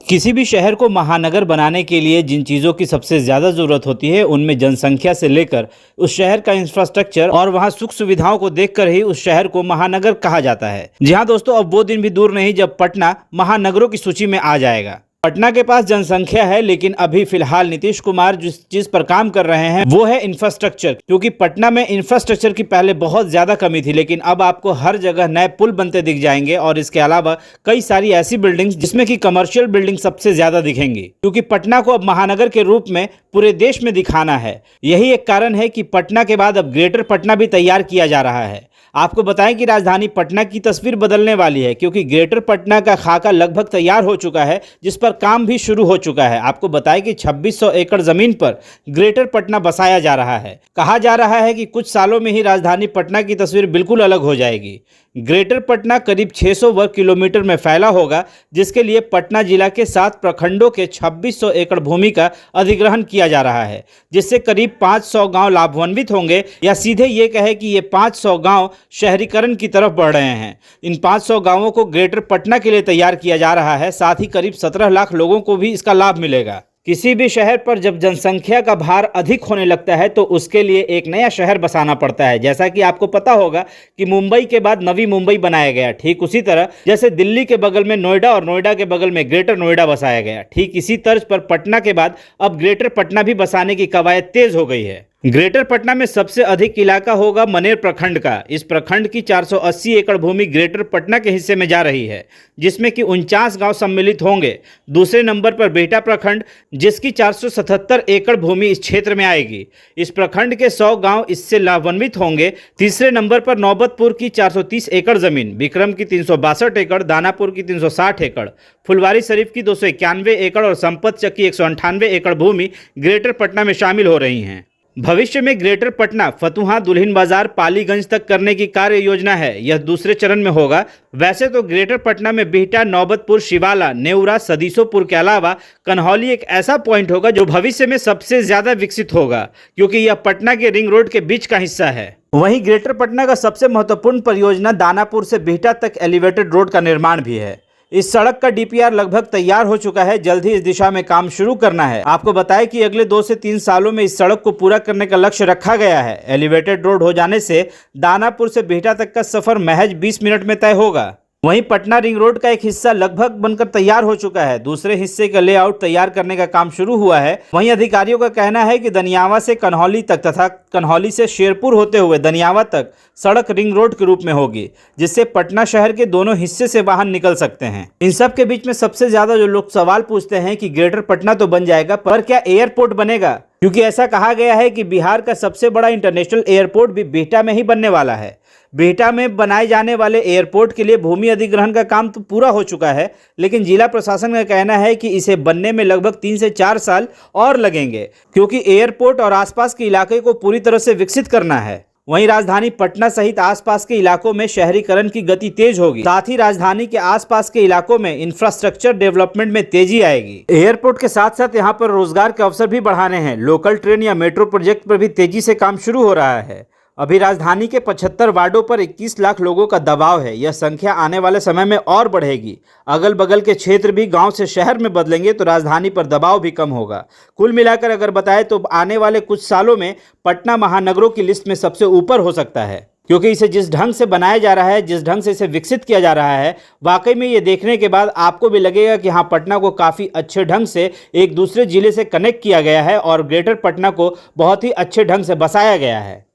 किसी भी शहर को महानगर बनाने के लिए जिन चीज़ों की सबसे ज़्यादा ज़रूरत होती है उनमें जनसंख्या से लेकर उस शहर का इंफ्रास्ट्रक्चर और वहां सुख सुविधाओं को देखकर ही उस शहर को महानगर कहा जाता है। जी हाँ दोस्तों, अब वो दिन भी दूर नहीं जब पटना महानगरों की सूची में आ जाएगा। पटना के पास जनसंख्या है, लेकिन अभी फिलहाल नीतीश कुमार जिस चीज पर काम कर रहे हैं वो है इंफ्रास्ट्रक्चर। क्योंकि पटना में इंफ्रास्ट्रक्चर की पहले बहुत ज्यादा कमी थी, लेकिन अब आपको हर जगह नए पुल बनते दिख जाएंगे और इसके अलावा कई सारी ऐसी बिल्डिंग्स जिसमें कि कमर्शियल बिल्डिंग सबसे ज्यादा दिखेंगी। क्योंकि पटना को अब महानगर के रूप में पूरे देश में दिखाना है। यही एक कारण है कि पटना के बाद अब ग्रेटर पटना भी तैयार किया जा रहा है। आपको बताएं कि राजधानी पटना की तस्वीर बदलने वाली है, क्योंकि ग्रेटर पटना का खाका लगभग तैयार हो चुका है, जिस पर काम भी शुरू हो चुका है। आपको बताएं कि 2600 एकड़ जमीन पर ग्रेटर पटना बसाया जा रहा है। कहा जा रहा है कि कुछ सालों में ही राजधानी पटना की तस्वीर बिल्कुल अलग हो जाएगी। ग्रेटर पटना करीब 600 वर्ग किलोमीटर में फैला होगा, जिसके लिए पटना जिला के 7 प्रखंडों के 2600 एकड़ भूमि का अधिग्रहण किया जा रहा है, जिससे करीब 500 गांव लाभान्वित होंगे, या सीधे ये कहे कि ये 500 गांव शहरीकरण की तरफ बढ़ रहे हैं। इन 500 गांवों को ग्रेटर पटना के लिए तैयार किया जा रहा है। साथ ही करीब 17 लाख लोगों को भी इसका लाभ मिलेगा। किसी भी शहर पर जब जनसंख्या का भार अधिक होने लगता है तो उसके लिए एक नया शहर बसाना पड़ता है। जैसा कि आपको पता होगा कि मुंबई के बाद नवी मुंबई बनाया गया, ठीक उसी तरह जैसे दिल्ली के बगल में नोएडा और नोएडा के बगल में ग्रेटर नोएडा बसाया गया, ठीक इसी तर्ज पर पटना के बाद अब ग्रेटर पटना भी बसाने की कवायद तेज हो गई है। ग्रेटर पटना में सबसे अधिक इलाका होगा मनेर प्रखंड का। इस प्रखंड की 480 एकड़ भूमि ग्रेटर पटना के हिस्से में जा रही है, जिसमें कि 49 गांव सम्मिलित होंगे। दूसरे नंबर पर बिहटा प्रखंड, जिसकी 477 एकड़ भूमि इस क्षेत्र में आएगी। इस प्रखंड के 100 गांव इससे लाभान्वित होंगे। तीसरे नंबर पर नौबतपुर की 430 एकड़ जमीन, विक्रम की 362 एकड़, दानापुर की 360 एकड़, फुलवारी शरीफ की 291 एकड़ और संपतचक की 198 एकड़ भूमि ग्रेटर पटना में शामिल हो रही हैं। भविष्य में ग्रेटर पटना फतुहा, दुल्हिन बाजार, पालीगंज तक करने की कार्य योजना है। यह दूसरे चरण में होगा। वैसे तो ग्रेटर पटना में बिहटा, नौबतपुर, शिवाला, नेउरा, सदीसोपुर के अलावा कन्हौली एक ऐसा पॉइंट होगा जो भविष्य में सबसे ज्यादा विकसित होगा, क्योंकि यह पटना के रिंग रोड के बीच का हिस्सा है। वहीं ग्रेटर पटना का सबसे महत्वपूर्ण परियोजना दानापुर से बिहटा तक एलिवेटेड रोड का निर्माण भी है। इस सड़क का डीपीआर लगभग तैयार हो चुका है। जल्द ही इस दिशा में काम शुरू करना है। आपको बताएं कि अगले 2 से 3 सालों में इस सड़क को पूरा करने का लक्ष्य रखा गया है। एलिवेटेड रोड हो जाने से दानापुर से बिहटा तक का सफर महज 20 मिनट में तय होगा। वहीं पटना रिंग रोड का एक हिस्सा लगभग बनकर तैयार हो चुका है। दूसरे हिस्से का लेआउट तैयार करने का काम शुरू हुआ है। वहीं अधिकारियों का कहना है कि दनियावा से कन्हौली तक तथा कन्हौली से शेरपुर होते हुए दनियावा तक सड़क रिंग रोड के रूप में होगी, जिससे पटना शहर के दोनों हिस्से से वाहन निकल सकते हैं। इन सब के बीच में सबसे ज्यादा जो लोग सवाल पूछते हैं कि ग्रेटर पटना तो बन जाएगा, पर क्या एयरपोर्ट बनेगा? क्योंकि ऐसा कहा गया है कि बिहार का सबसे बड़ा इंटरनेशनल एयरपोर्ट भी बिहटा में ही बनने वाला है। बिहटा में बनाए जाने वाले एयरपोर्ट के लिए भूमि अधिग्रहण का काम तो पूरा हो चुका है, लेकिन जिला प्रशासन का कहना है कि इसे बनने में लगभग 3 से 4 साल और लगेंगे, क्योंकि एयरपोर्ट और आसपास के इलाके को पूरी तरह से विकसित करना है। वहीं राजधानी पटना सहित आसपास के इलाकों में शहरीकरण की गति तेज होगी। साथ ही राजधानी के आसपास के इलाकों में इंफ्रास्ट्रक्चर डेवलपमेंट में तेजी आएगी। एयरपोर्ट के साथ साथ यहां पर रोजगार के अवसर भी बढ़ाने हैं। लोकल ट्रेन या मेट्रो प्रोजेक्ट पर भी तेजी से काम शुरू हो रहा है। अभी राजधानी के 75 वार्डों पर 21 लाख लोगों का दबाव है। यह संख्या आने वाले समय में और बढ़ेगी। अगल बगल के क्षेत्र भी गांव से शहर में बदलेंगे तो राजधानी पर दबाव भी कम होगा। कुल मिलाकर अगर बताएं तो आने वाले कुछ सालों में पटना महानगरों की लिस्ट में सबसे ऊपर हो सकता है, क्योंकि इसे जिस ढंग से बनाया जा रहा है, जिस ढंग से इसे विकसित किया जा रहा है, वाकई में ये देखने के बाद आपको भी लगेगा कि हाँ, पटना को काफ़ी अच्छे ढंग से एक दूसरे जिले से कनेक्ट किया गया है और ग्रेटर पटना को बहुत ही अच्छे ढंग से बसाया गया है।